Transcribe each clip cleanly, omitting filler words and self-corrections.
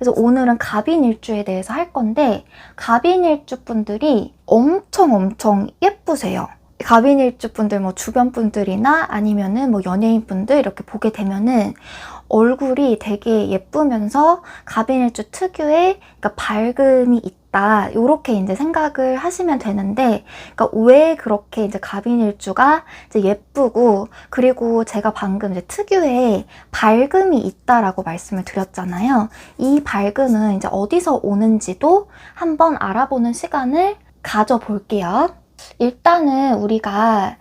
그래서 오늘은 갑인일주에 대해서 할 건데 갑인일주 분들이 엄청 예쁘세요. 갑인일주 분들 뭐 주변 분들이나 아니면은 뭐 연예인 분들 이렇게 보게 되면은 얼굴이 되게 예쁘면서 갑인일주 특유의 그러니까 밝음이 있다. 이렇게 이제 생각을 하시면 되는데, 그러니까 왜 그렇게 이제 갑인일주가 이제 예쁘고, 그리고 제가 방금 이제 특유의 밝음이 있다라고 말씀을 드렸잖아요. 이 밝음은 이제 어디서 오는지도 한번 알아보는 시간을 가져볼게요. 일단은 우리가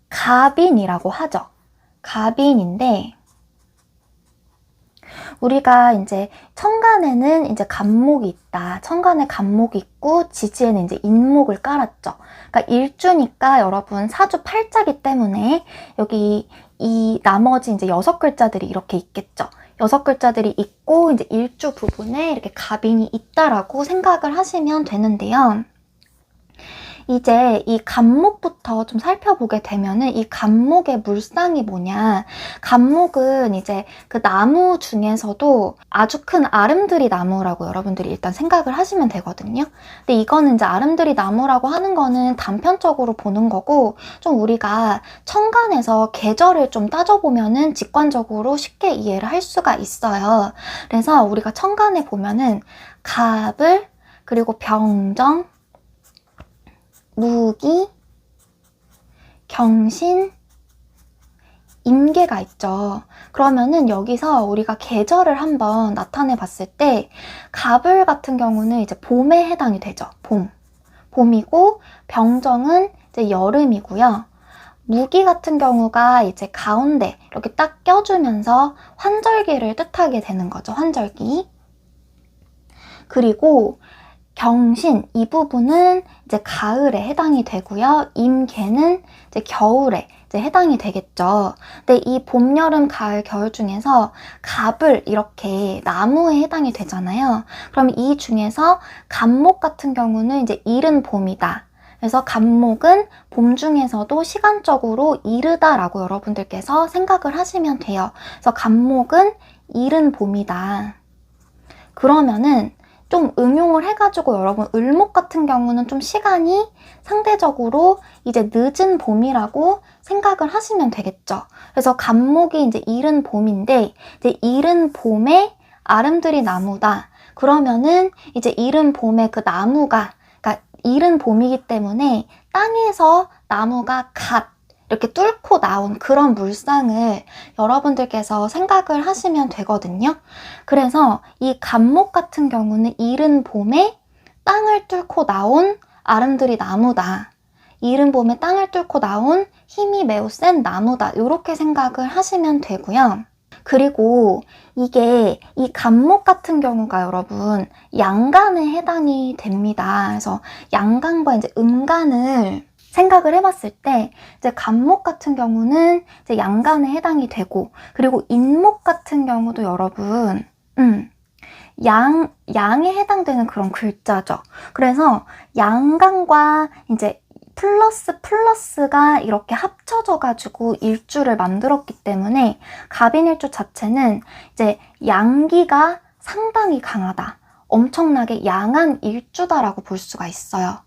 갑인이라고 하죠. 갑인인데 우리가 이제 천간에는 이제 갑목이 있다. 천간에 갑목이 있고 지지에는 이제 인목을 깔았죠. 그러니까 일주니까 여러분 사주 팔자기 때문에 여기 이 나머지 이제 6글자들이 이렇게 있겠죠. 6글자들이 있고 이제 일주 부분에 이렇게 갑인이 있다라고 생각을 하시면 되는데요. 이제 이 갑목부터 좀 살펴보게 되면은 이 갑목의 물상이 뭐냐. 갑목은 이제 그 나무 중에서도 아주 큰 아름드리 나무라고 여러분들이 일단 생각을 하시면 되거든요. 근데 이거는 이제 아름드리 나무라고 하는 거는 단편적으로 보는 거고, 좀 우리가 천간에서 계절을 좀 따져보면은 직관적으로 쉽게 이해를 할 수가 있어요. 그래서 우리가 천간에 보면은 갑을, 그리고 병정, 무기, 경신, 임계가 있죠. 그러면은 여기서 우리가 계절을 한번 나타내 봤을 때 갑을 같은 경우는 이제 봄에 해당이 되죠. 봄이고, 병정은 이제 여름이고요. 무기 같은 경우가 이제 가운데 이렇게 딱 껴주면서 환절기를 뜻하게 되는 거죠. 환절기. 그리고 경신, 이 부분은 이제 가을에 해당이 되고요. 임계는 이제 겨울에 이제 해당이 되겠죠. 근데 이 봄, 여름, 가을, 겨울 중에서 갑을 이렇게 나무에 해당이 되잖아요. 그럼 이 중에서 갑목 같은 경우는 이제 이른 봄이다. 그래서 갑목은 봄 중에서도 시간적으로 이르다라고 여러분들께서 생각을 하시면 돼요. 그래서 갑목은 이른 봄이다. 그러면은 좀 응용을 해가지고 여러분 을목 같은 경우는 좀 시간이 상대적으로 이제 늦은 봄이라고 생각을 하시면 되겠죠. 그래서 갑목이 이제 이른 봄인데 이제 이른 봄에 아름드리 나무다. 그러면은 이제 이른 봄에 그 나무가, 그러니까 이른 봄이기 때문에 땅에서 나무가 이렇게 뚫고 나온 그런 물상을 여러분들께서 생각을 하시면 되거든요. 그래서 이 갑목 같은 경우는 이른 봄에 땅을 뚫고 나온 아름드리 나무다. 이른 봄에 땅을 뚫고 나온 힘이 매우 센 나무다. 이렇게 생각을 하시면 되고요. 그리고 이게 이 갑목 같은 경우가 여러분 양간에 해당이 됩니다. 그래서 양간과 이제 음간을 생각을 해봤을 때 이제 갑목 같은 경우는 이제 양간에 해당이 되고, 그리고 인목 같은 경우도 여러분 양에 해당되는 그런 글자죠. 그래서 양간과 이제 플러스가 이렇게 합쳐져 가지고 일주를 만들었기 때문에 갑인일주 자체는 이제 양기가 상당히 강하다. 엄청나게 양한 일주다라고 볼 수가 있어요.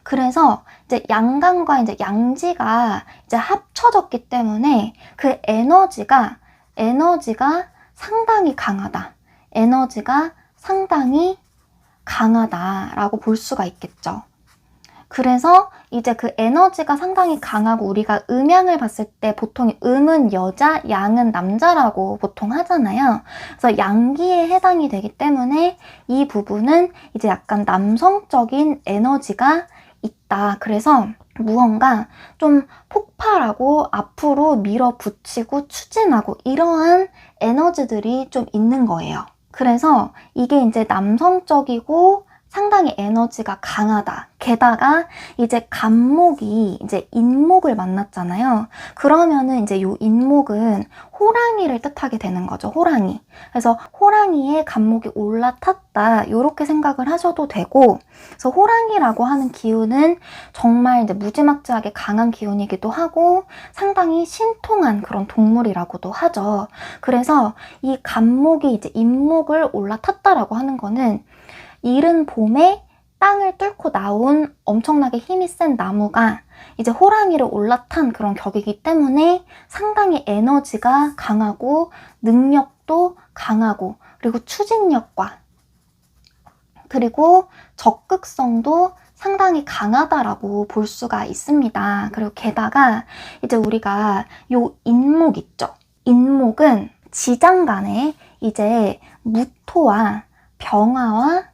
그래서 이제 양간과 이제 양지가 이제 합쳐졌기 때문에 그 에너지가 상당히 강하다. 에너지가 상당히 강하다라고 볼 수가 있겠죠. 그래서 이제 그 에너지가 상당히 강하고, 우리가 음양을 봤을 때 보통 음은 여자, 양은 남자라고 보통 하잖아요. 그래서 양기에 해당이 되기 때문에 이 부분은 이제 약간 남성적인 에너지가 있다. 그래서 무언가 좀 폭발하고 앞으로 밀어붙이고 추진하고 이러한 에너지들이 좀 있는 거예요. 그래서 이게 이제 남성적이고 상당히 에너지가 강하다. 게다가 이제 간목이 이제 인목을 만났잖아요. 그러면은 이제 요 인목은 호랑이를 뜻하게 되는 거죠. 호랑이. 그래서 호랑이의 간목이 올라탔다. 이렇게 생각을 하셔도 되고, 그래서 호랑이라고 하는 기운은 정말 이제 무지막지하게 강한 기운이기도 하고 상당히 신통한 그런 동물이라고도 하죠. 그래서 이 간목이 이제 인목을 올라탔다라고 하는 거는 이른 봄에 땅을 뚫고 나온 엄청나게 힘이 센 나무가 이제 호랑이를 올라탄 그런 격이기 때문에 상당히 에너지가 강하고 능력도 강하고 그리고 추진력과 그리고 적극성도 상당히 강하다라고 볼 수가 있습니다. 그리고 게다가 이제 우리가 요 인목 있죠. 인목은 지장간에 이제 무토와 병화와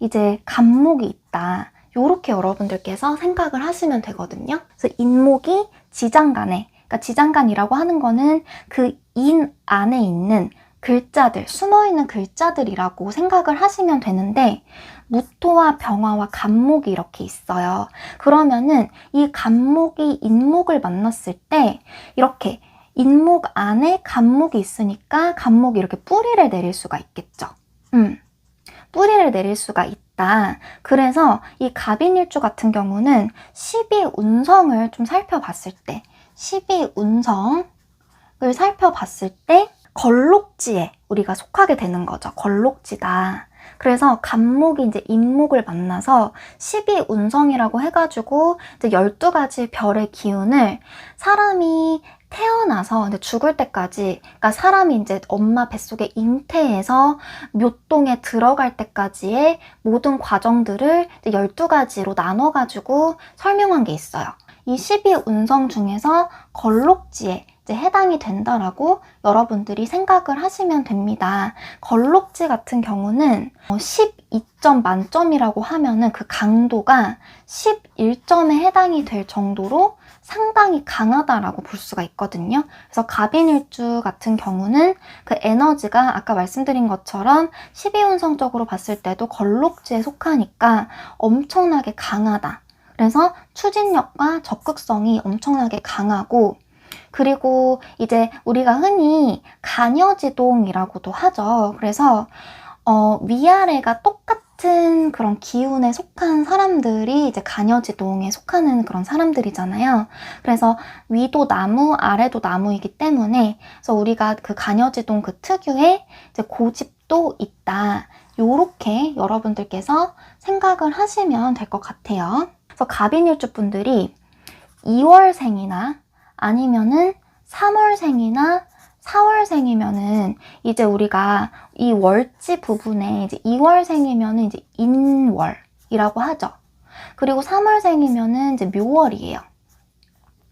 이제 간목이 있다. 요렇게 여러분들께서 생각을 하시면 되거든요. 그래서 인목이 지장간에, 그러니까 지장간이라고 하는 거는 그 인 안에 있는 글자들, 숨어있는 글자들이라고 생각을 하시면 되는데 무토와 병화와 간목이 이렇게 있어요. 그러면은 이 간목이 인목을 만났을 때 이렇게 인목 안에 간목이 있으니까 간목이 이렇게 뿌리를 내릴 수가 있겠죠. 뿌리를 내릴 수가 있다. 그래서 이 갑인일주 같은 경우는 12운성을 좀 살펴봤을 때 12운성을 살펴봤을 때 걸록지에 우리가 속하게 되는 거죠. 걸록지다. 그래서 간목이 이제 인목을 만나서 12운성이라고 해가지고 이제 12가지 별의 기운을 사람이 태어나서 이제 죽을 때까지, 그러니까 사람이 이제 엄마 뱃속에 잉태해서 묘동에 들어갈 때까지의 모든 과정들을 이제 12가지로 나눠가지고 설명한 게 있어요. 이 12운성 중에서 걸록지에 이제 해당이 된다라고 여러분들이 생각을 하시면 됩니다. 걸록지 같은 경우는 12점 만점이라고 하면은 그 강도가 11점에 해당이 될 정도로 상당히 강하다라고 볼 수가 있거든요. 그래서 갑인일주 같은 경우는 그 에너지가 아까 말씀드린 것처럼 12운성적으로 봤을 때도 걸록지에 속하니까 엄청나게 강하다. 그래서 추진력과 적극성이 엄청나게 강하고 그리고 이제 우리가 흔히 간여지동이라고도 하죠. 그래서 위아래가 똑같은 그런 기운에 속한 사람들이 이제 간여지동에 속하는 그런 사람들이잖아요. 그래서 위도 나무, 아래도 나무이기 때문에 그래서 우리가 그 간여지동 그 특유의 이제 고집도 있다. 요렇게 여러분들께서 생각을 하시면 될 것 같아요. 그래서 갑인일주 분들이 2월생이나 아니면은 3월생이나 4월생이면은 이제 우리가 이 월지 부분에 이제 2월생이면은 이제 인월이라고 하죠. 그리고 3월생이면은 이제 묘월이에요.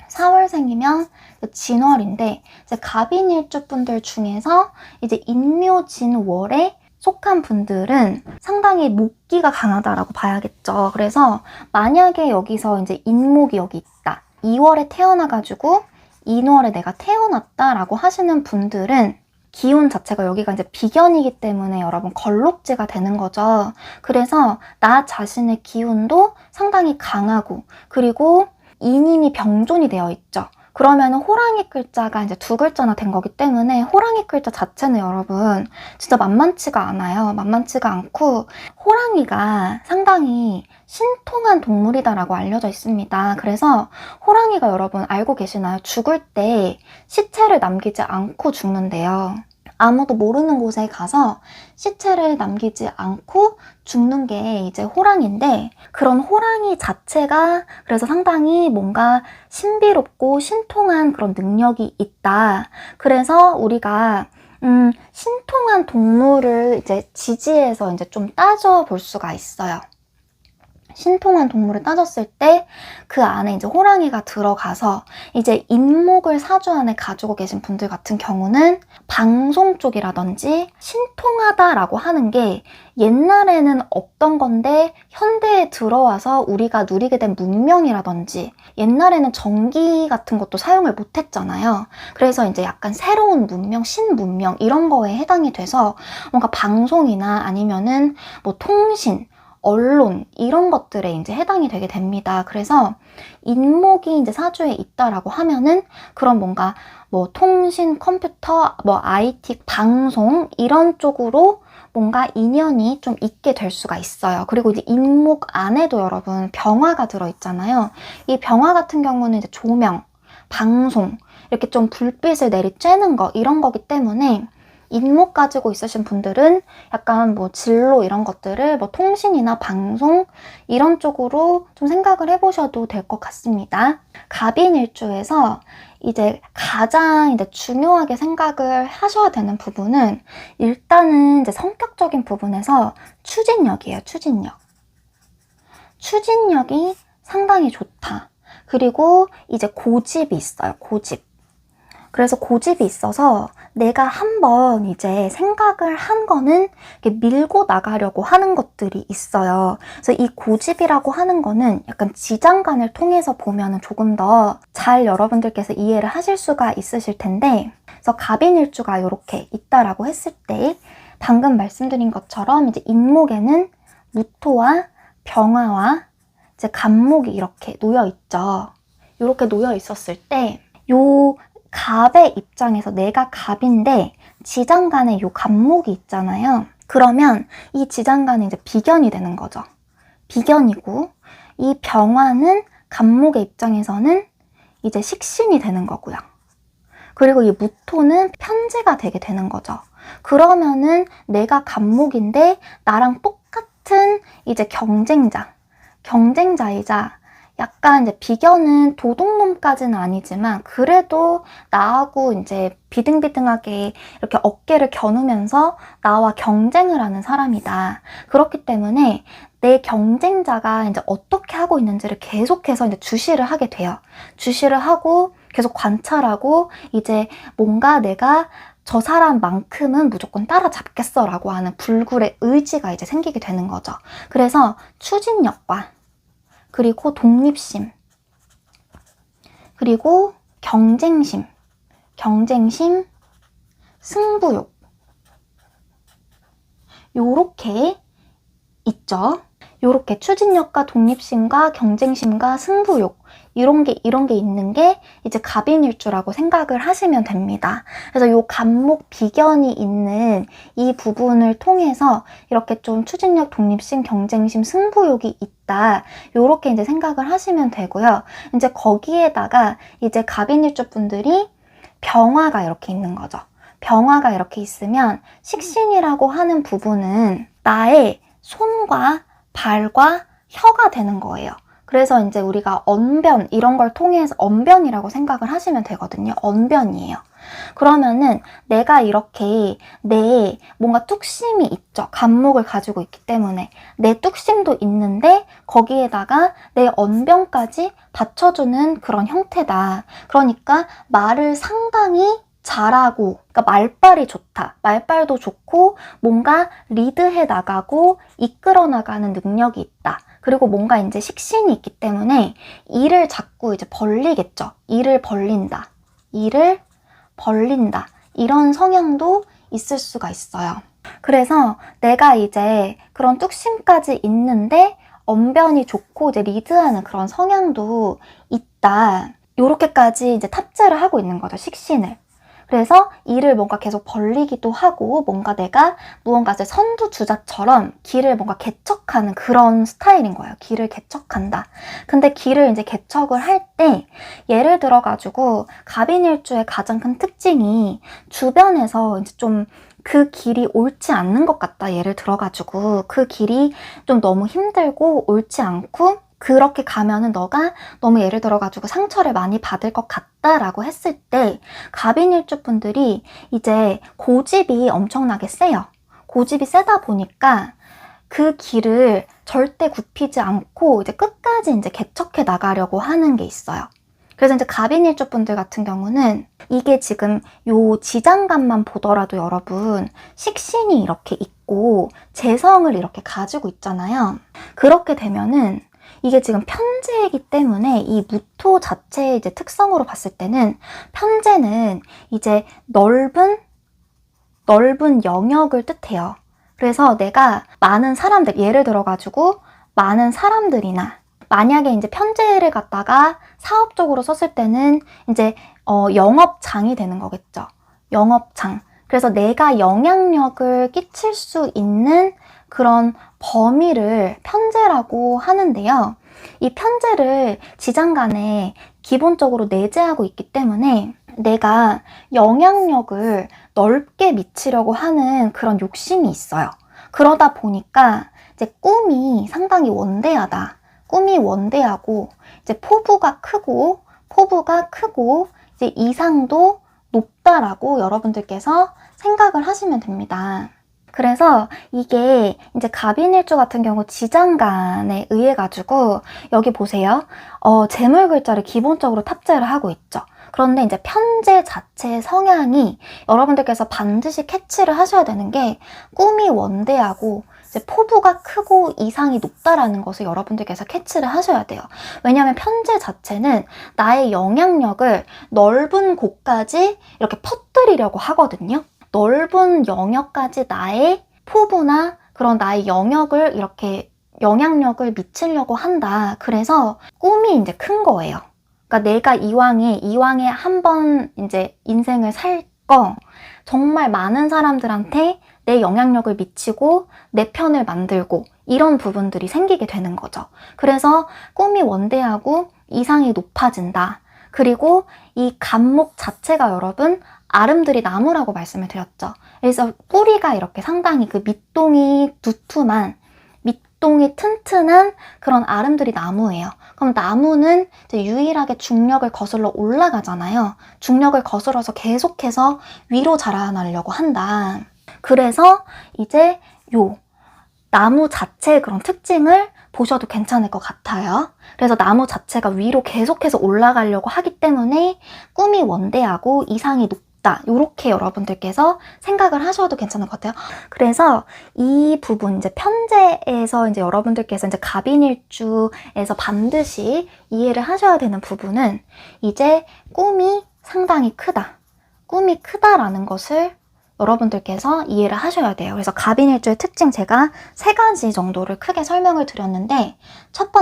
4월생이면 진월인데 이제 갑인일주 분들 중에서 이제 인묘진월에 속한 분들은 상당히 목기가 강하다라고 봐야겠죠. 그래서 만약에 여기서 이제 인목이 여기 있다. 2월에 태어나가지고 인월에 내가 태어났다라고 하시는 분들은 기운 자체가 여기가 이제 비견이기 때문에 여러분 걸록지가 되는 거죠. 그래서 나 자신의 기운도 상당히 강하고 그리고 인인이 병존이 되어 있죠. 그러면 호랑이 글자가 이제 2글자나 된 거기 때문에 호랑이 글자 자체는 여러분 진짜 만만치가 않아요. 만만치가 않고 호랑이가 상당히 신통한 동물이다라고 알려져 있습니다. 그래서 호랑이가 여러분 알고 계시나요? 죽을 때 시체를 남기지 않고 죽는데요. 아무도 모르는 곳에 가서 시체를 남기지 않고 죽는 게 이제 호랑이인데 그런 호랑이 자체가 그래서 상당히 뭔가 신비롭고 신통한 그런 능력이 있다. 그래서 우리가 신통한 동물을 이제 지지해서 이제 좀 따져볼 수가 있어요. 신통한 동물을 따졌을 때 그 안에 이제 호랑이가 들어가서 이제 인목을 사주 안에 가지고 계신 분들 같은 경우는 방송 쪽이라든지 신통하다라고 하는 게 옛날에는 없던 건데 현대에 들어와서 우리가 누리게 된 문명이라든지 옛날에는 전기 같은 것도 사용을 못 했잖아요. 그래서 이제 약간 새로운 문명, 신문명 이런 거에 해당이 돼서 뭔가 방송이나 아니면은 뭐 통신 언론 이런 것들에 이제 해당이 되게 됩니다. 그래서 인목이 이제 사주에 있다라고 하면은 그런 뭔가 뭐 통신, 컴퓨터, 뭐 IT, 방송 이런 쪽으로 뭔가 인연이 좀 있게 될 수가 있어요. 그리고 이제 인목 안에도 여러분 병화가 들어있잖아요. 이 병화 같은 경우는 이제 조명, 방송 이렇게 좀 불빛을 내리쬐는 거 이런 거기 때문에 인목 가지고 있으신 분들은 약간 뭐 진로 이런 것들을 뭐 통신이나 방송 이런 쪽으로 좀 생각을 해보셔도 될 것 같습니다. 갑인일주에서 이제 가장 이제 중요하게 생각을 하셔야 되는 부분은 일단은 이제 성격적인 부분에서 추진력이에요. 추진력. 추진력이 상당히 좋다. 그리고 이제 고집이 있어요. 고집. 그래서 고집이 있어서 내가 한번 이제 생각을 한 거는 이렇게 밀고 나가려고 하는 것들이 있어요. 그래서 이 고집이라고 하는 거는 약간 지장간을 통해서 보면 조금 더 잘 여러분들께서 이해를 하실 수가 있으실 텐데, 그래서 갑인일주가 이렇게 있다라고 했을 때 방금 말씀드린 것처럼 이제 인목에는 무토와 병화와 이제 간목이 이렇게 놓여 있죠. 이렇게 놓여 있었을 때 요 갑의 입장에서 내가 갑인데 지장간에 요 간목이 있잖아요. 그러면 이 지장간은 이제 비견이 되는 거죠. 비견이고 이 병화는 간목의 입장에서는 이제 식신이 되는 거고요. 그리고 이 무토는 편재가 되게 되는 거죠. 그러면은 내가 간목인데 나랑 똑같은 이제 경쟁자이자 약간 이제 비견은 도둑놈까지는 아니지만 그래도 나하고 이제 비등비등하게 이렇게 어깨를 겨누면서 나와 경쟁을 하는 사람이다. 그렇기 때문에 내 경쟁자가 이제 어떻게 하고 있는지를 계속해서 이제 주시를 하게 돼요. 주시를 하고 계속 관찰하고 이제 뭔가 내가 저 사람만큼은 무조건 따라잡겠어 라고 하는 불굴의 의지가 이제 생기게 되는 거죠. 그래서 추진력과 그리고 독립심, 그리고 경쟁심, 승부욕 요렇게 있죠. 요렇게 추진력과 독립심과 경쟁심과 승부욕 이런 게 있는 게 이제 갑인일주라고 생각을 하시면 됩니다. 그래서 요 간목 비견이 있는 이 부분을 통해서 이렇게 좀 추진력, 독립심, 경쟁심, 승부욕이 있다. 요렇게 이제 생각을 하시면 되고요. 이제 거기에다가 이제 갑인일주 분들이 병화가 이렇게 있는 거죠. 병화가 이렇게 있으면 식신이라고 하는 부분은 나의 손과 발과 혀가 되는 거예요. 그래서 이제 우리가 언변 이런 걸 통해서 언변이라고 생각을 하시면 되거든요. 언변이에요. 그러면은 내가 이렇게 내 뭔가 뚝심이 있죠. 간목을 가지고 있기 때문에 내 뚝심도 있는데 거기에다가 내 언변까지 받쳐주는 그런 형태다. 그러니까 말을 상당히 잘하고, 그러니까 말빨이 좋다. 말빨도 좋고 뭔가 리드해 나가고 이끌어 나가는 능력이 있다. 그리고 뭔가 이제 식신이 있기 때문에 일을 자꾸 이제 벌리겠죠. 일을 벌린다. 이런 성향도 있을 수가 있어요. 그래서 내가 이제 그런 뚝심까지 있는데 언변이 좋고 이제 리드하는 그런 성향도 있다. 요렇게까지 이제 탑재를 하고 있는 거죠. 식신을. 그래서 일을 뭔가 계속 벌리기도 하고 뭔가 내가 무언가 이제 선두주자처럼 길을 뭔가 개척하는 그런 스타일인 거예요. 길을 개척한다. 근데 길을 이제 개척을 할 때 예를 들어가지고 갑인일주의 가장 큰 특징이 주변에서 이제 좀 그 길이 옳지 않는 것 같다. 예를 들어가지고 그 길이 좀 너무 힘들고 옳지 않고 그렇게 가면은 너가 너무 예를 들어가지고 상처를 많이 받을 것 같다라고 했을 때 갑인일주 분들이 이제 고집이 엄청나게 세요. 고집이 세다 보니까 그 길을 절대 굽히지 않고 이제 끝까지 이제 개척해 나가려고 하는 게 있어요. 그래서 이제 갑인일주 분들 같은 경우는 이게 지금 요 지장간만 보더라도 여러분 식신이 이렇게 있고 재성을 이렇게 가지고 있잖아요. 그렇게 되면은 이게 지금 편재이기 때문에 이 무토 자체의 이제 특성으로 봤을 때는 편재는 이제 넓은 영역을 뜻해요. 그래서 내가 많은 사람들, 예를 들어가지고 많은 사람들이나 만약에 이제 편제를 갖다가 사업적으로 썼을 때는 이제 영업장이 되는 거겠죠. 영업장. 그래서 내가 영향력을 끼칠 수 있는 그런 범위를 편제라고 하는데요. 이 편제를 지장간에 기본적으로 내재하고 있기 때문에 내가 영향력을 넓게 미치려고 하는 그런 욕심이 있어요. 그러다 보니까 이제 꿈이 상당히 원대하다. 꿈이 원대하고 이제 포부가 크고 이제 이상도 높다라고 여러분들께서 생각을 하시면 됩니다. 그래서 이게 이제 갑인일주 같은 경우 지장간에 의해 가지고 여기 보세요. 재물 글자를 기본적으로 탑재를 하고 있죠. 그런데 이제 편제 자체의 성향이 여러분들께서 반드시 캐치를 하셔야 되는 게 꿈이 원대하고 이제 포부가 크고 이상이 높다라는 것을 여러분들께서 캐치를 하셔야 돼요. 왜냐하면 편제 자체는 나의 영향력을 넓은 곳까지 이렇게 퍼뜨리려고 하거든요. 넓은 영역까지 나의 포부나 그런 나의 영역을 이렇게 영향력을 미치려고 한다. 그래서 꿈이 이제 큰 거예요. 그러니까 내가 이왕에 한 번 이제 인생을 살 거 정말 많은 사람들한테 내 영향력을 미치고 내 편을 만들고 이런 부분들이 생기게 되는 거죠. 그래서 꿈이 원대하고 이상이 높아진다. 그리고 이 갑목 자체가 여러분 아름드리 나무라고 말씀을 드렸죠. 그래서 뿌리가 이렇게 상당히 그 밑동이 두툼한 밑동이 튼튼한 그런 아름드리 나무예요. 그럼 나무는 이제 유일하게 중력을 거슬러 올라가잖아요. 중력을 거슬러서 계속해서 위로 자라나려고 한다. 그래서 이제 요 나무 자체의 그런 특징을 보셔도 괜찮을 것 같아요. 그래서 나무 자체가 위로 계속해서 올라가려고 하기 때문에 꿈이 원대하고 이상이 높다. 이렇게 여러분들께서 생각을 하셔도 괜찮을 것 같아요. 그래서 이 부분 이제 편제에서 이제 여러분들께서 이제 갑인일주에서 반드시 이해를 하셔야 되는 부분은 이제 꿈이 상당히 크다. 꿈이 크다라는 것을 여러분들께서 이해를 하셔야 돼요. 그래서 갑인일주의 특징 제가 3가지 정도를 크게 설명을 드렸는데 첫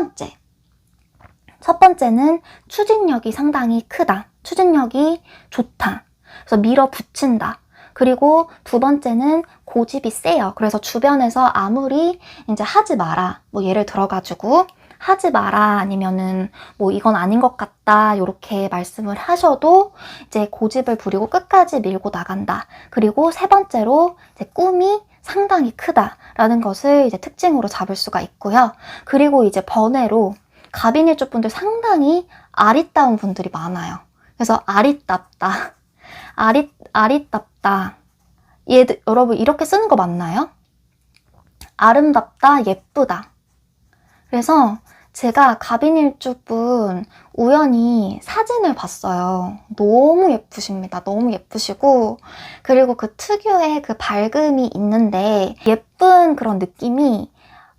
번째는 추진력이 상당히 크다. 추진력이 좋다. 그래서 밀어붙인다. 그리고 두 번째는 고집이 세요. 그래서 주변에서 아무리 이제 하지 마라. 뭐 예를 들어가지고 하지 마라 아니면은 뭐 이건 아닌 것 같다 이렇게 말씀을 하셔도 이제 고집을 부리고 끝까지 밀고 나간다. 그리고 세 번째로 이제 꿈이 상당히 크다라는 것을 이제 특징으로 잡을 수가 있고요. 그리고 이제 번외로 갑인일주 분들 상당히 아리따운 분들이 많아요. 그래서 아리따다. 아리따다. 여러분 이렇게 쓰는 거 맞나요? 아름답다, 예쁘다. 그래서 제가 갑인일주분 우연히 사진을 봤어요. 너무 예쁘십니다. 너무 예쁘시고 그리고 그 특유의 그 밝음이 있는데 예쁜 그런 느낌이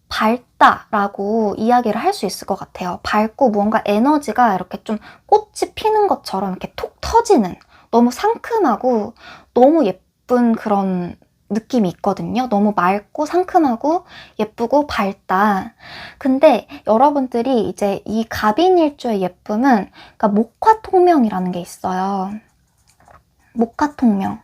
밝다라고 이야기를 할 수 있을 것 같아요. 밝고 뭔가 에너지가 이렇게 좀 꽃이 피는 것처럼 이렇게 톡 터지는 너무 상큼하고 너무 예쁜 그런 느낌이 있거든요. 너무 맑고 상큼하고 예쁘고 밝다. 근데 여러분들이 이제 이 갑인일주의 예쁨은 그러니까 목화통명이라는 게 있어요. 목화통명.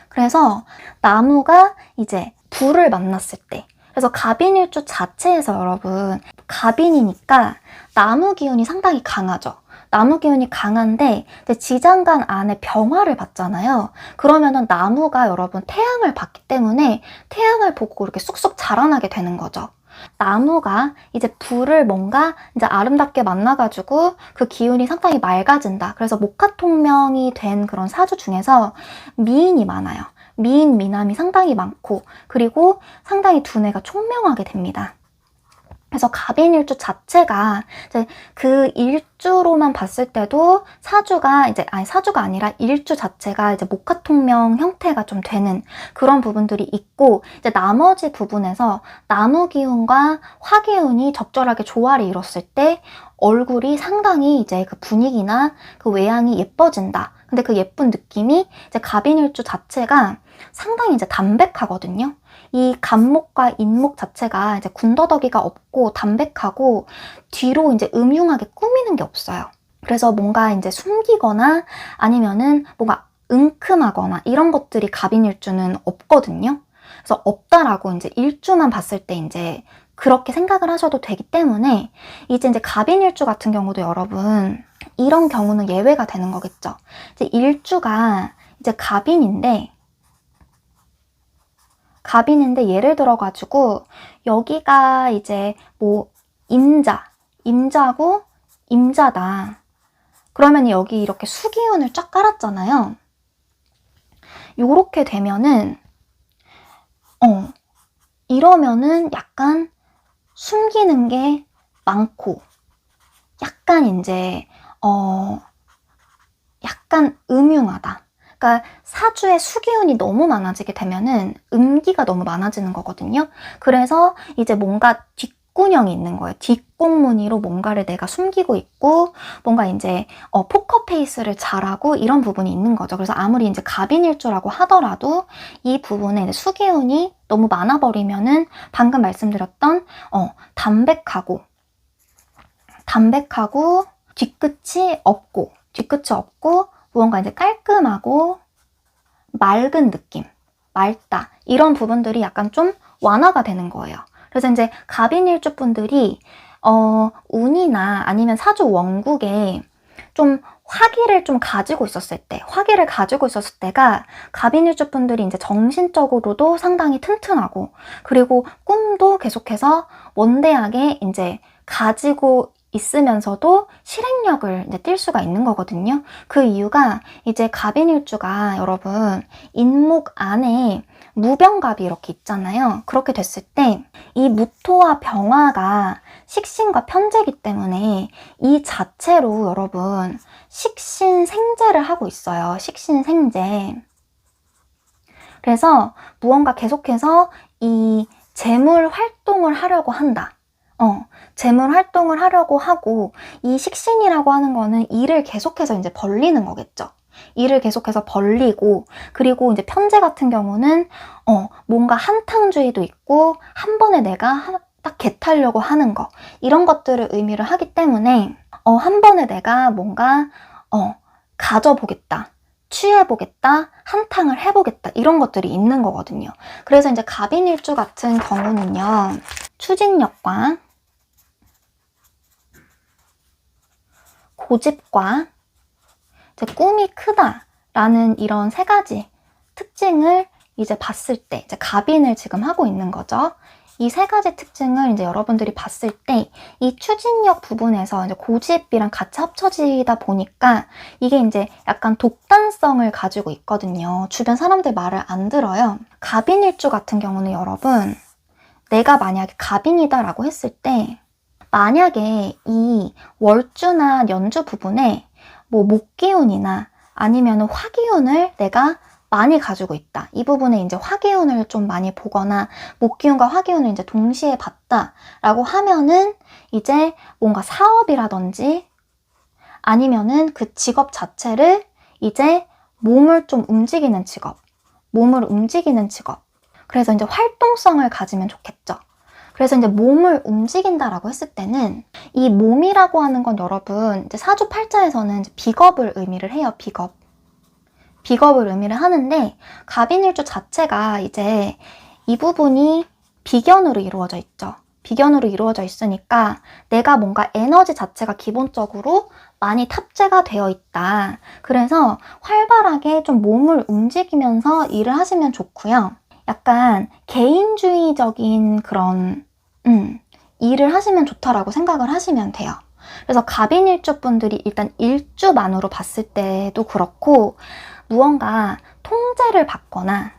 그래서 나무가 이제 불을 만났을 때 그래서 갑인일주 자체에서 여러분 갑인이니까 나무 기운이 상당히 강하죠. 나무 기운이 강한데 지장간 안에 병화를 받잖아요. 그러면은 나무가 여러분 태양을 받기 때문에 태양을 보고 이렇게 쑥쑥 자라나게 되는 거죠. 나무가 이제 불을 뭔가 이제 아름답게 만나가지고 그 기운이 상당히 맑아진다. 그래서 목화통명이 된 그런 사주 중에서 미인이 많아요. 미인, 미남이 상당히 많고 그리고 상당히 두뇌가 총명하게 됩니다. 그래서 갑인일주 자체가 이제 그 일주로만 봤을 때도 사주가 아니라 일주 자체가 이제 목화통명 형태가 좀 되는 그런 부분들이 있고 이제 나머지 부분에서 나무 기운과 화 기운이 적절하게 조화를 이뤘을 때 얼굴이 상당히 이제 그 분위기나 그 외양이 예뻐진다. 근데 그 예쁜 느낌이 이제 갑인일주 자체가 상당히 이제 담백하거든요. 이 간목과 인목 자체가 이제 군더더기가 없고 담백하고 뒤로 이제 음흉하게 꾸미는 게 없어요. 그래서 뭔가 이제 숨기거나 아니면은 뭔가 은큼하거나 이런 것들이 갑인일주는 없거든요. 그래서 없다라고 이제 일주만 봤을 때 이제 그렇게 생각을 하셔도 되기 때문에 이제 갑인일주 같은 경우도 여러분 이런 경우는 예외가 되는 거겠죠. 이제 일주가 이제 갑인인데 예를 들어가지고 여기가 이제 뭐 임자고 임자다. 그러면 여기 이렇게 수기운을 쫙 깔았잖아요. 요렇게 되면은 이러면은 약간 숨기는 게 많고 약간 이제 약간 음흉하다. 그러니까 사주에 수기운이 너무 많아지게 되면은 음기가 너무 많아지는 거거든요. 그래서 이제 뭔가 뒷구녕이 있는 거예요. 뒷꽁무니로 뭔가를 내가 숨기고 있고 뭔가 이제 포커페이스를 잘하고 이런 부분이 있는 거죠. 그래서 아무리 이제 갑인일주라고 하더라도 이 부분에 이제 수기운이 너무 많아버리면은 방금 말씀드렸던 담백하고 뒤끝이 없고 무언가 이제 깔끔하고 맑은 느낌, 맑다 이런 부분들이 약간 좀 완화가 되는 거예요. 그래서 이제 갑인일주 분들이 운이나 아니면 사주 원국에 좀 화기를 가지고 있었을 때가 갑인일주 분들이 이제 정신적으로도 상당히 튼튼하고 그리고 꿈도 계속해서 원대하게 이제 가지고 있으면서도 실행력을 이제 띌 수가 있는 거거든요. 그 이유가 이제 갑인일주가 여러분 인목 안에 무병갑이 이렇게 있잖아요. 그렇게 됐을 때 이 무토와 병화가 식신과 편재이기 때문에 이 자체로 여러분 식신생재를 하고 있어요. 식신생재. 그래서 무언가 계속해서 이 재물 활동을 하려고 한다. 재물 활동을 하려고 하고 이 식신이라고 하는 거는 일을 계속해서 이제 벌리는 거겠죠. 일을 계속해서 벌리고 그리고 이제 편재 같은 경우는 뭔가 한탕주의도 있고 한 번에 내가 딱 개타려고 하는 거 이런 것들을 의미를 하기 때문에 한 번에 내가 뭔가 가져보겠다. 취해보겠다, 한탕을 해보겠다 이런 것들이 있는 거거든요. 그래서 이제 갑인일주 같은 경우는요. 추진력과 고집과 이제 꿈이 크다라는 이런 세 가지 특징을 이제 봤을 때 이제 갑인을 지금 하고 있는 거죠. 이 세 가지 특징을 이제 여러분들이 봤을 때 이 추진력 부분에서 이제 고집이랑 같이 합쳐지다 보니까 이게 이제 약간 독단성을 가지고 있거든요. 주변 사람들 말을 안 들어요. 갑인일주 같은 경우는 여러분 내가 만약에 갑인이다라고 했을 때 만약에 이 월주나 연주 부분에 뭐 목기운이나 아니면 화기운을 내가 많이 가지고 있다. 이 부분에 이제 화기운을 좀 많이 보거나 목기운과 화기운을 이제 동시에 봤다라고 하면은 이제 뭔가 사업이라든지 아니면은 그 직업 자체를 이제 몸을 좀 움직이는 직업, 그래서 이제 활동성을 가지면 좋겠죠. 그래서 이제 몸을 움직인다라고 했을 때는 이 몸이라고 하는 건 여러분 이제 사주팔자에서는 이제 비겁을 의미를 해요. 비겁을 의미를 하는데 갑인일주 자체가 이제 이 부분이 비견으로 이루어져 있죠. 비견으로 이루어져 있으니까 내가 뭔가 에너지 자체가 기본적으로 많이 탑재가 되어 있다. 그래서 활발하게 좀 몸을 움직이면서 일을 하시면 좋고요. 약간 개인주의적인 그런 일을 하시면 좋다라고 생각을 하시면 돼요. 그래서 갑인일주 분들이 일단 일주만으로 봤을 때도 그렇고 무언가 통제를 받거나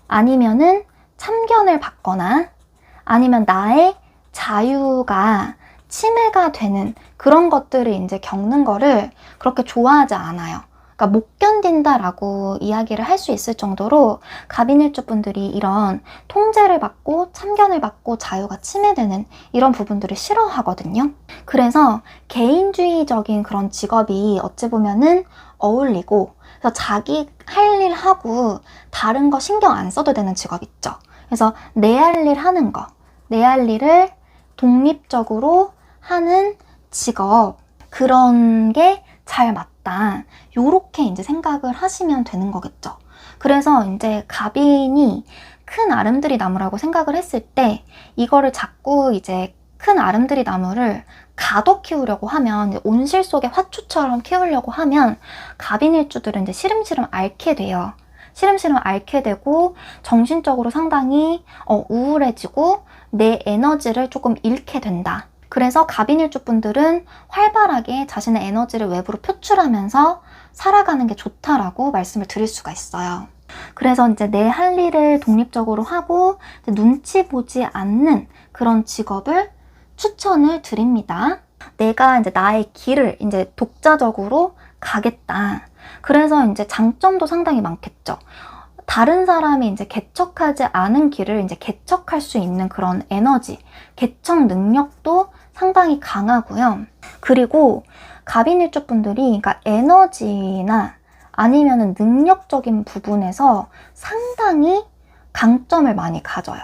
아니면은 참견을 받거나 아니면 나의 자유가 침해가 되는 그런 것들을 이제 겪는 거를 그렇게 좋아하지 않아요. 그러니까 못 견딘다라고 이야기를 할 수 있을 정도로 갑인일주 분들이 이런 통제를 받고 참견을 받고 자유가 침해되는 이런 부분들을 싫어하거든요. 그래서 개인주의적인 그런 직업이 어찌 보면은 어울리고 그래서 자기 할 일 하고 다른 거 신경 안 써도 되는 직업 있죠. 그래서 내 할 일 하는 거, 내 할 일을 독립적으로 하는 직업, 그런 게 잘 맞다. 요렇게 이제 생각을 하시면 되는 거겠죠. 그래서 이제 갑인이 큰 아름드리 나무라고 생각을 했을 때 이거를 자꾸 이제 큰 아름드리 나무를 가둬 키우려고 하면, 이제 온실 속의 화초처럼 키우려고 하면 갑인일주들은 이제 시름시름 앓게 돼요. 시름시름 앓게 되고 정신적으로 상당히 우울해지고 내 에너지를 조금 잃게 된다. 그래서 갑인일주 분들은 활발하게 자신의 에너지를 외부로 표출하면서 살아가는 게 좋다라고 말씀을 드릴 수가 있어요. 그래서 이제 내 할 일을 독립적으로 하고 눈치 보지 않는 그런 직업을 추천을 드립니다. 내가 이제 나의 길을 이제 독자적으로 가겠다. 그래서 이제 장점도 상당히 많겠죠. 다른 사람이 이제 개척하지 않은 길을 이제 개척할 수 있는 그런 에너지, 개척 능력도 상당히 강하고요. 그리고 갑인일주 분들이 그러니까 에너지나 아니면은 능력적인 부분에서 상당히 강점을 많이 가져요.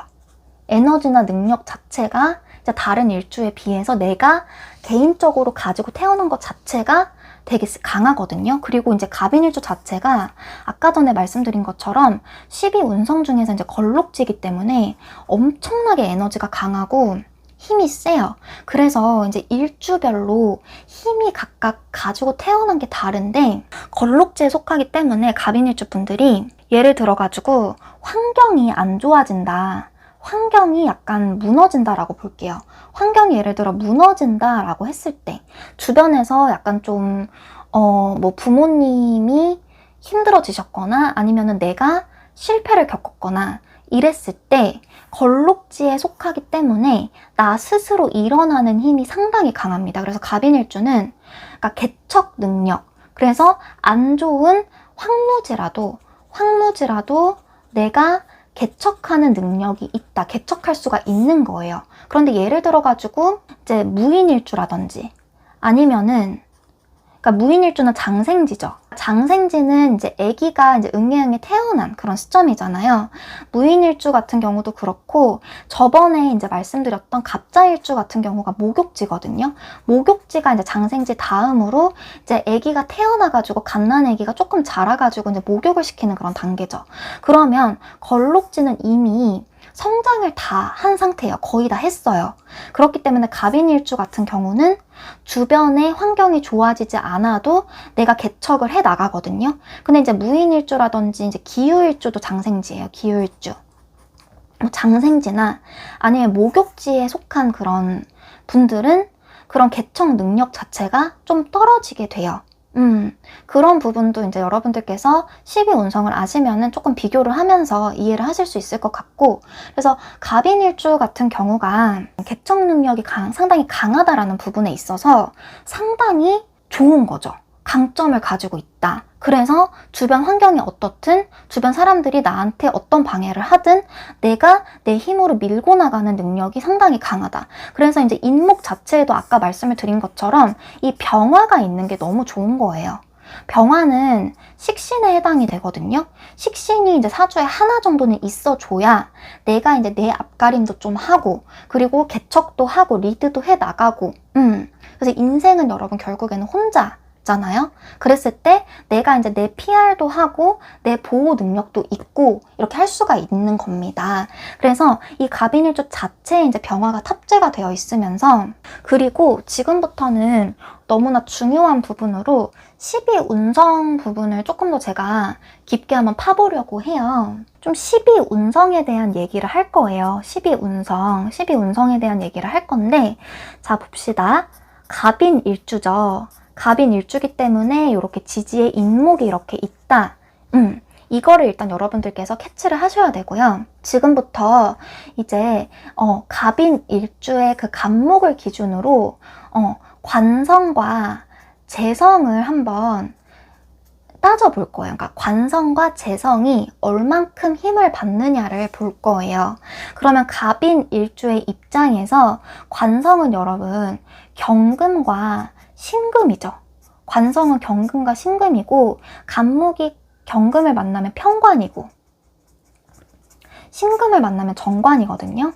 에너지나 능력 자체가 이제 다른 일주에 비해서 내가 개인적으로 가지고 태어난 것 자체가 되게 강하거든요. 그리고 이제 갑인일주 자체가 아까 전에 말씀드린 것처럼 12운성 중에서 이제 걸록지이기 때문에 엄청나게 에너지가 강하고 힘이 세요. 그래서 이제 일주별로 힘이 각각 가지고 태어난 게 다른데, 걸록지에 속하기 때문에 갑인일주 분들이 예를 들어가지고 환경이 안 좋아진다, 환경이 약간 무너진다라고 볼게요. 환경이 예를 들어 무너진다라고 했을 때 주변에서 약간 좀 뭐 부모님이 힘들어지셨거나 아니면은 내가 실패를 겪었거나 이랬을 때 걸록지에 속하기 때문에 나 스스로 일어나는 힘이 상당히 강합니다. 그래서 갑인일주는 그러니까 개척 능력, 그래서 안 좋은 황무지라도 내가 개척하는 능력이 있다. 개척할 수가 있는 거예요. 그런데 예를 들어가지고 이제 무인일주라든지 아니면은, 그러니까 무인일주는 장생지죠. 장생지는 이제 아기가 이제 응애응애 태어난 그런 시점이잖아요. 무인일주 같은 경우도 그렇고, 저번에 이제 말씀드렸던 갑자일주 같은 경우가 목욕지거든요. 목욕지가 이제 장생지 다음으로 이제 아기가 태어나가지고 갓난 아기가 조금 자라가지고 이제 목욕을 시키는 그런 단계죠. 그러면 걸록지는 이미 성장을 다 한 상태예요. 거의 다 했어요. 그렇기 때문에 갑인일주 같은 경우는 주변의 환경이 좋아지지 않아도 내가 개척을 해 나가거든요. 근데 이제 무인일주라든지 이제 기유일주도 장생지예요. 기유일주. 장생지나 아니면 목욕지에 속한 그런 분들은 그런 개척 능력 자체가 좀 떨어지게 돼요. 그런 부분도 이제 여러분들께서 12운성을 아시면은 조금 비교를 하면서 이해를 하실 수 있을 것 같고, 그래서 갑인일주 같은 경우가 개척 능력이 상당히 강하다라는 부분에 있어서 상당히 좋은 거죠. 강점을 가지고 있다. 그래서 주변 환경이 어떻든 주변 사람들이 나한테 어떤 방해를 하든 내가 내 힘으로 밀고 나가는 능력이 상당히 강하다. 그래서 이제 인목 자체에도 아까 말씀을 드린 것처럼 이 병화가 있는 게 너무 좋은 거예요. 병화는 식신에 해당이 되거든요. 식신이 이제 사주에 하나 정도는 있어줘야 내가 이제 내 앞가림도 좀 하고, 그리고 개척도 하고, 리드도 해 나가고, 그래서 인생은 여러분 결국에는 혼자 잖아요. 그랬을 때 내가 이제 내 PR도 하고 내 보호 능력도 있고 이렇게 할 수가 있는 겁니다. 그래서 이 갑인일주 자체에 이제 병화가 탑재가 되어 있으면서, 그리고 지금부터는 너무나 중요한 부분으로 12운성 부분을 조금 더 제가 깊게 한번 파보려고 해요. 좀 12운성에 대한 얘기를 할 거예요. 12운성에 대한 얘기를 할 건데, 자 봅시다. 갑인일주죠. 갑인일주기 때문에 이렇게 지지에 인목이 이렇게 있다. 이거를 일단 여러분들께서 캐치를 하셔야 되고요. 지금부터 이제 갑인일주의 그 갑목을 기준으로 관성과 재성을 한번 따져볼 거예요. 그러니까 관성과 재성이 얼만큼 힘을 받느냐를 볼 거예요. 그러면 갑인일주의 입장에서 관성은 여러분 경금과 신금이죠. 관성은 경금과 신금이고 간목이 경금을 만나면 편관이고 신금을 만나면 정관이거든요.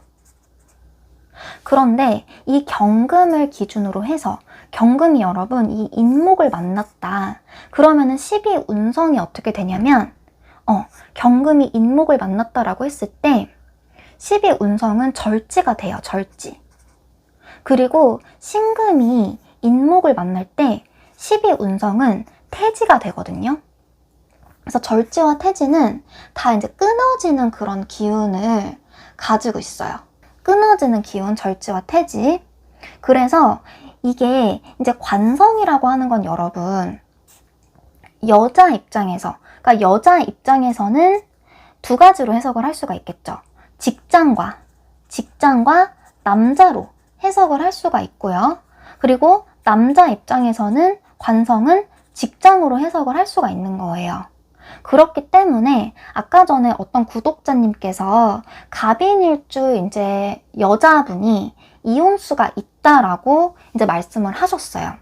그런데 이 경금을 기준으로 해서 경금이 여러분 이 인목을 만났다. 그러면은 12운성이 어떻게 되냐면 경금이 인목을 만났다라고 했을 때 12운성은 절지가 돼요. 절지. 그리고 신금이 인목을 만날 때 12운성은 태지가 되거든요. 그래서 절지와 태지는 다 이제 끊어지는 그런 기운을 가지고 있어요. 끊어지는 기운, 절지와 태지. 그래서 이게 이제 관성이라고 하는 건 여러분, 여자 입장에서, 그러니까 여자 입장에서는 두 가지로 해석을 할 수가 있겠죠. 직장과 남자로 해석을 할 수가 있고요. 그리고 남자 입장에서는 관성은 직장으로 해석을 할 수가 있는 거예요. 그렇기 때문에 아까 전에 어떤 구독자님께서 갑인일주 이제 여자분이 이혼수가 있다라고 이제 말씀을 하셨어요.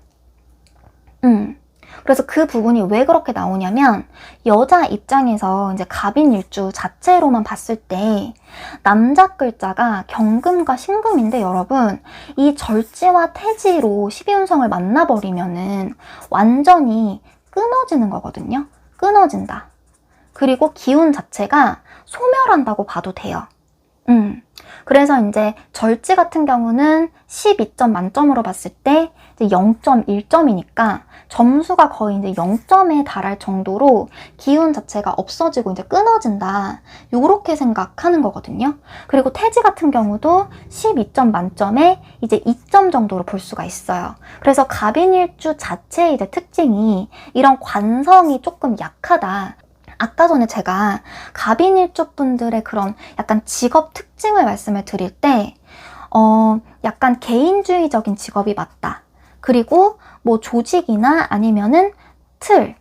그래서 그 부분이 왜 그렇게 나오냐면 여자 입장에서 이제 갑인일주 자체로만 봤을 때 남자 글자가 경금과 신금인데 여러분 이 절지와 태지로 12운성을 만나버리면은 완전히 끊어지는 거거든요. 끊어진다. 그리고 기운 자체가 소멸한다고 봐도 돼요. 그래서 이제 절지 같은 경우는 12점 만점으로 봤을 때 이제 0.1점이니까 점수가 거의 이제 0점에 달할 정도로 기운 자체가 없어지고 이제 끊어진다. 요렇게 생각하는 거거든요. 그리고 태지 같은 경우도 12점 만점에 이제 2점 정도로 볼 수가 있어요. 그래서 갑인일주 자체의 이제 특징이 이런 관성이 조금 약하다. 아까 전에 제가 갑인일주 분들의 그런 약간 직업 특징을 말씀을 드릴 때 약간 개인주의적인 직업이 맞다. 그리고 뭐 조직이나 아니면은 틀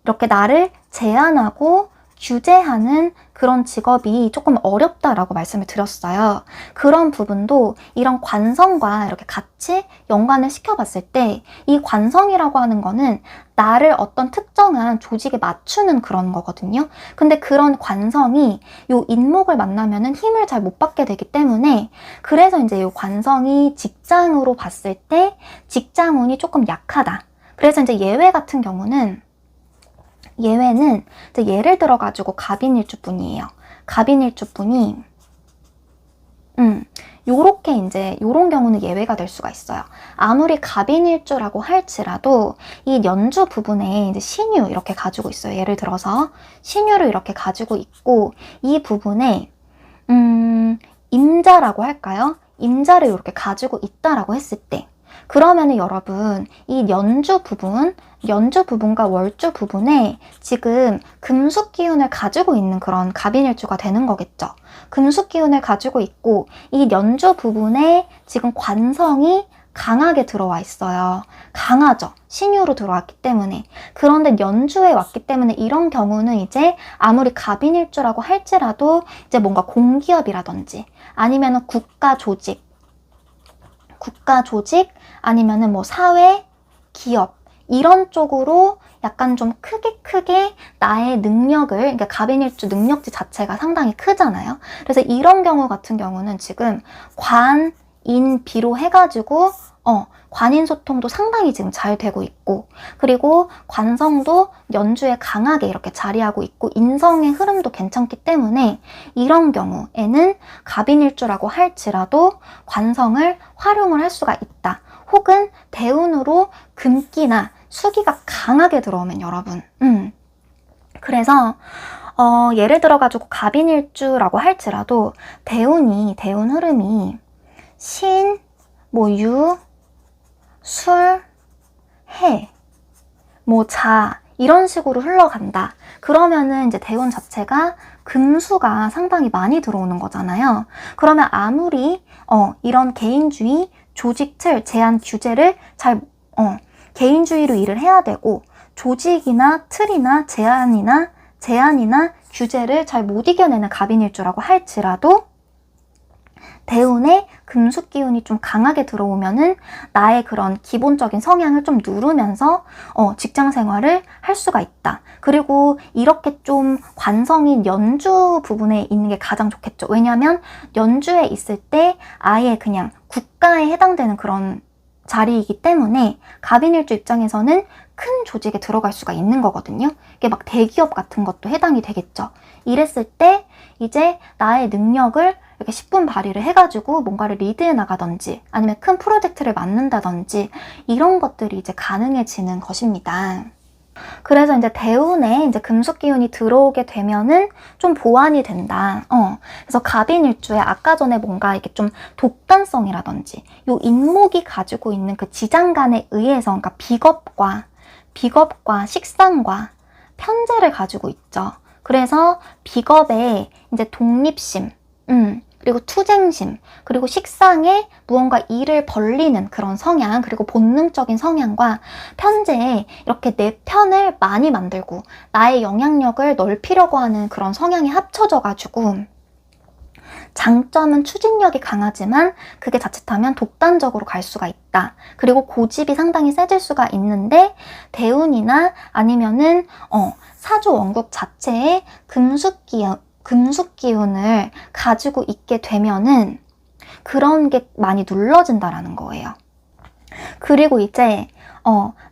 이렇게 나를 제한하고 규제하는 그런 직업이 조금 어렵다라고 말씀을 드렸어요. 그런 부분도 이런 관성과 이렇게 같이 연관을 시켜봤을 때 이 관성이라고 하는 거는 나를 어떤 특정한 조직에 맞추는 그런 거거든요. 근데 그런 관성이 요 인목을 만나면은 힘을 잘 못 받게 되기 때문에 그래서 이제 요 관성이 직장으로 봤을 때 직장운이 조금 약하다. 그래서 이제 예외 같은 경우는 예외는 이제 예를 들어 가지고 갑인일주 분이에요. 갑인일주 분이 요렇게 이제 요런 경우는 예외가 될 수가 있어요. 아무리 갑인일주라고 할지라도 이 연주 부분에 이제 신유 이렇게 가지고 있어요. 예를 들어서 신유를 이렇게 가지고 있고 이 부분에 임자라고 할까요? 임자를 이렇게 가지고 있다라고 했을 때 그러면은 여러분 이 연주 부분과 월주 부분에 지금 금수 기운을 가지고 있는 그런 갑인일주가 되는 거겠죠. 금수 기운을 가지고 있고 이 연주 부분에 지금 관성이 강하게 들어와 있어요. 강하죠. 신유로 들어왔기 때문에. 그런데 연주에 왔기 때문에 이런 경우는 이제 아무리 갑인일주라고 할지라도 이제 뭔가 공기업이라든지 아니면은 국가 조직 아니면은 뭐 사회, 기업 이런 쪽으로 약간 좀 크게 나의 능력을 그러니까 갑인일주 능력치 자체가 상당히 크잖아요. 그래서 이런 경우 같은 경우는 지금 관, 인, 비로 해가지고 관인 소통도 상당히 지금 잘 되고 있고 그리고 관성도 연주에 강하게 이렇게 자리하고 있고 인성의 흐름도 괜찮기 때문에 이런 경우에는 갑인일주라고 할지라도 관성을 활용을 할 수가 있다. 혹은 대운으로 금기나 수기가 강하게 들어오면 여러분 그래서 예를 들어 가지고 갑인일주라고 할지라도 대운 흐름이 신, 유, 술, 해, 자 이런 식으로 흘러간다. 그러면은 이제 대운 자체가 금수가 상당히 많이 들어오는 거잖아요. 그러면 아무리 이런 개인주의, 조직 틀, 제한, 규제를 잘 개인주의로 일을 해야 되고 조직이나 틀이나 제한이나 규제를 잘 못 이겨내는 갑인일주라고 할지라도 대운에 금수 기운이 좀 강하게 들어오면은 나의 그런 기본적인 성향을 좀 누르면서 직장 생활을 할 수가 있다. 그리고 이렇게 좀 관성인 연주 부분에 있는 게 가장 좋겠죠. 왜냐하면 연주에 있을 때 아예 그냥 국가에 해당되는 그런 자리이기 때문에 갑인일주 입장에서는 큰 조직에 들어갈 수가 있는 거거든요. 이게 막 대기업 같은 것도 해당이 되겠죠. 이랬을 때 이제 나의 능력을 이렇게 10분 발휘를 해가지고 뭔가를 리드해 나가든지 아니면 큰 프로젝트를 맡는다든지 이런 것들이 이제 가능해지는 것입니다. 그래서 이제 대운에 이제 금수 기운이 들어오게 되면은 좀 보완이 된다. 그래서 갑인일주에 아까 전에 뭔가 이렇게 좀 독단성이라든지 요 인목이 가지고 있는 그 지장간에 의해서 그러니까 비겁과 식상과 편재를 가지고 있죠. 그래서 비겁에 이제 독립심, 그리고 투쟁심, 그리고 식상에 무언가 일을 벌리는 그런 성향, 그리고 본능적인 성향과 편재에 이렇게 내 편을 많이 만들고 나의 영향력을 넓히려고 하는 그런 성향이 합쳐져가지고 장점은 추진력이 강하지만 그게 자칫하면 독단적으로 갈 수가 있다. 그리고 고집이 상당히 세질 수가 있는데 대운이나 아니면은 사주 원국 자체에 금수 기운을 가지고 있게 되면은 그런 게 많이 눌러진다라는 거예요. 그리고 이제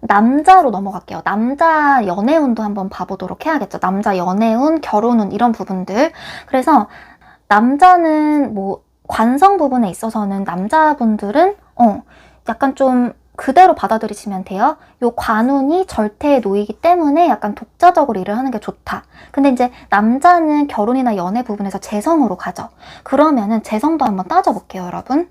남자로 넘어갈게요. 남자 연애운도 한번 봐보도록 해야겠죠. 남자 연애운, 결혼운 이런 부분들. 그래서 남자는 뭐 관성 부분에 있어서는 남자분들은 약간 좀 그대로 받아들이시면 돼요. 요 관운이 절대에 놓이기 때문에 약간 독자적으로 일을 하는 게 좋다. 근데 이제 남자는 결혼이나 연애 부분에서 재성으로 가죠. 그러면은 재성도 한번 따져볼게요, 여러분.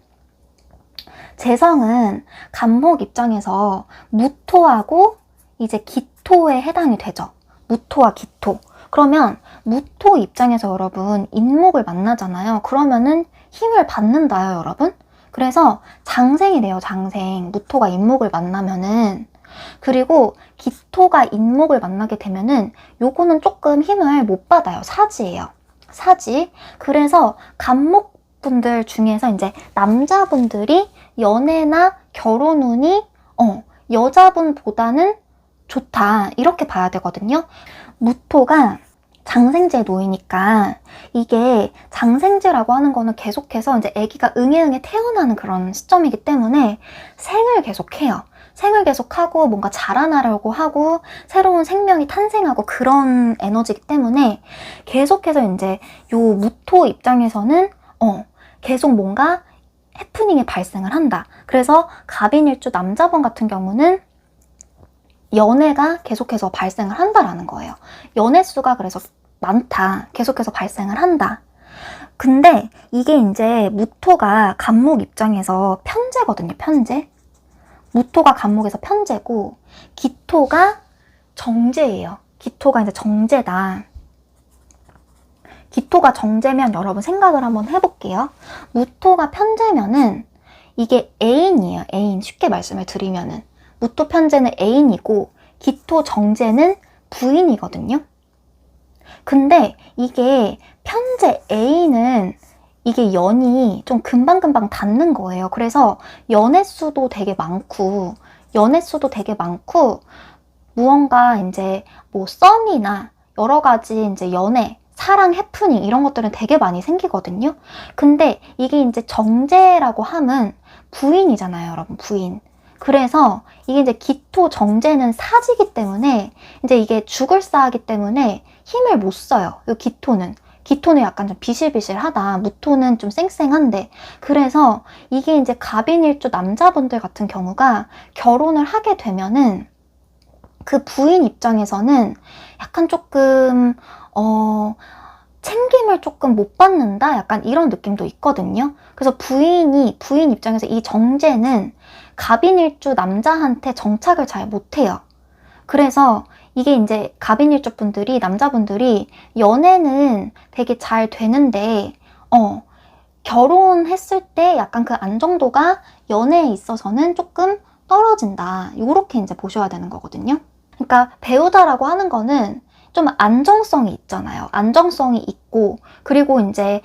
재성은 간목 입장에서 무토하고 이제 기토에 해당이 되죠. 무토와 기토. 그러면 무토 입장에서 여러분 인목을 만나잖아요. 그러면은 힘을 받는다요, 여러분. 그래서 장생이 돼요, 장생. 무토가 인목을 만나면은. 그리고 기토가 인목을 만나게 되면은 요거는 조금 힘을 못 받아요. 사지예요. 사지. 그래서 간목분들 중에서 이제 남자분들이 연애나 결혼운이 여자분보다는 좋다. 이렇게 봐야 되거든요. 무토가 장생지에 놓이니까 이게 장생지라고 하는 거는 계속해서 이제 아기가 응애응애 태어나는 그런 시점이기 때문에 생을 계속해요. 생을 계속하고 뭔가 자라나려고 하고 새로운 생명이 탄생하고 그런 에너지이기 때문에 계속해서 이제 요 무토 입장에서는 계속 뭔가 해프닝이 발생을 한다. 그래서 갑인일주 남자분 같은 경우는 연애가 계속해서 발생을 한다라는 거예요. 연애 수가 그래서 많다. 계속해서 발생을 한다. 근데 이게 이제 무토가 간목 입장에서 편재거든요. 편재. 무토가 간목에서 편재고 기토가 정제예요. 기토가 이제 정제다. 기토가 정제면 여러분 생각을 한번 해볼게요. 무토가 편재면은 이게 애인이에요. 애인. 쉽게 말씀을 드리면은. 무토 편재는 애인이고 기토 정제는 부인이거든요. 근데 이게 편재 애인은 이게 연이 좀 금방금방 닿는 거예요. 그래서 연애 수도 되게 많고 무언가 이제 뭐 썸이나 여러 가지 이제 연애 사랑 해프닝 이런 것들은 되게 많이 생기거든요. 근데 이게 이제 정제라고 함은 부인이잖아요, 여러분. 부인. 그래서 이게 이제 기토 정제는 사지기 때문에 이제 이게 죽을 싸하기 때문에 힘을 못 써요. 이 기토는 약간 좀 비실비실하다. 무토는 좀 쌩쌩한데. 그래서 이게 이제 갑인일주 남자분들 같은 경우가 결혼을 하게 되면은 그 부인 입장에서는 약간 조금 챙김을 조금 못 받는다? 약간 이런 느낌도 있거든요. 그래서 부인 입장에서 이 정제는 갑인일주 남자한테 정착을 잘 못해요. 그래서 이게 이제 갑인일주 분들이, 남자분들이 연애는 되게 잘 되는데, 결혼했을 때 약간 그 안정도가 연애에 있어서는 조금 떨어진다. 요렇게 이제 보셔야 되는 거거든요. 그러니까 배우자라고 하는 거는 좀 안정성이 있잖아요. 안정성이 있고, 그리고 이제,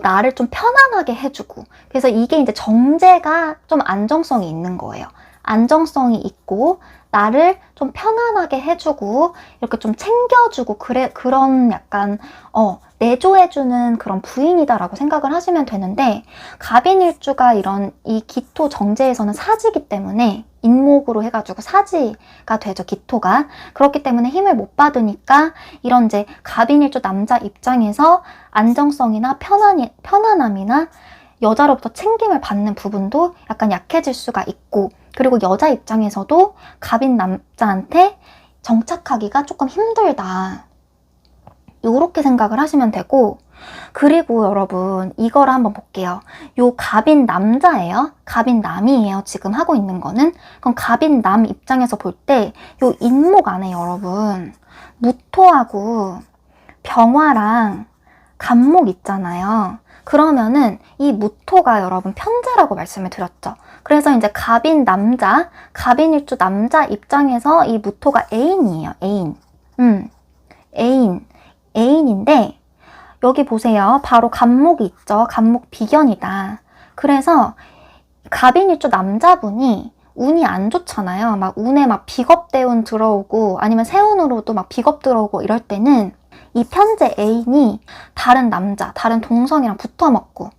나를 좀 편안하게 해주고. 그래서 이게 이제 정제가 좀 안정성이 있는 거예요. 안정성이 있고, 나를 좀 편안하게 해주고, 이렇게 좀 챙겨주고, 그런 약간, 내조해주는 그런 부인이다라고 생각을 하시면 되는데, 갑인일주가 이런 이 기토 정제에서는 사지기 때문에, 인목으로 해가지고 사지가 되죠, 기토가. 그렇기 때문에 힘을 못 받으니까 이런 이제 갑인일주 남자 입장에서 안정성이나 편안함이나 여자로부터 챙김을 받는 부분도 약간 약해질 수가 있고, 그리고 여자 입장에서도 갑인 남자한테 정착하기가 조금 힘들다. 요렇게 생각을 하시면 되고, 그리고 여러분 이거를 한번 볼게요. 요 갑인 남자예요. 갑인 남이에요. 지금 하고 있는 거는. 그럼 갑인 남 입장에서 볼 때 요 인목 안에 여러분 무토하고 병화랑 간목 있잖아요. 그러면은 이 무토가 여러분 편재라고 말씀을 드렸죠. 그래서 이제 갑인 남자, 갑인일주 남자 입장에서 이 무토가 애인이에요. 애인인데 여기 보세요. 바로 간목이 있죠. 간목 비견이다. 그래서 갑인일주 남자분이 운이 안 좋잖아요. 막 운에 막 비겁대운 들어오고 아니면 세운으로도 막 비겁 들어오고 이럴 때는 이 편재 애인이 다른 남자, 다른 동성이랑 붙어먹고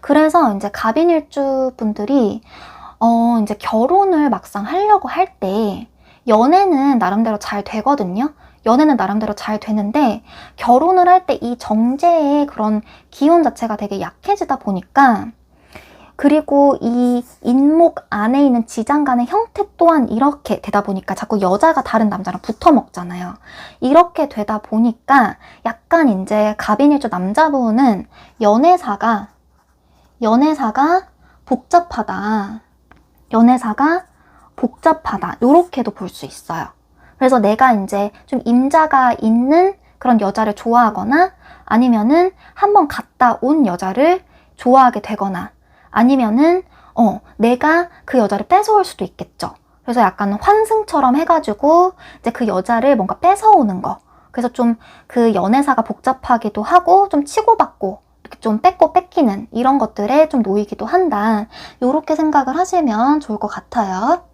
그래서 이제 갑인일주 분들이 이제 결혼을 막상 하려고 할 때 연애는 나름대로 잘 되거든요. 연애는 나름대로 잘 되는데 결혼을 할 때 이 정제의 그런 기운 자체가 되게 약해지다 보니까, 그리고 이 인목 안에 있는 지장간의 형태 또한 이렇게 되다 보니까 자꾸 여자가 다른 남자랑 붙어 먹잖아요. 이렇게 되다 보니까 약간 이제 갑인일주 남자분은 연애사가 복잡하다. 요렇게도 볼 수 있어요. 그래서 내가 이제 좀 임자가 있는 그런 여자를 좋아하거나 아니면은 한번 갔다 온 여자를 좋아하게 되거나 아니면은 내가 그 여자를 뺏어올 수도 있겠죠. 그래서 약간 환승처럼 해가지고 이제 그 여자를 뭔가 뺏어오는 거. 그래서 좀 그 연애사가 복잡하기도 하고 좀 치고받고 이렇게 좀 뺏고 뺏기는 이런 것들에 좀 놓이기도 한다. 요렇게 생각을 하시면 좋을 것 같아요.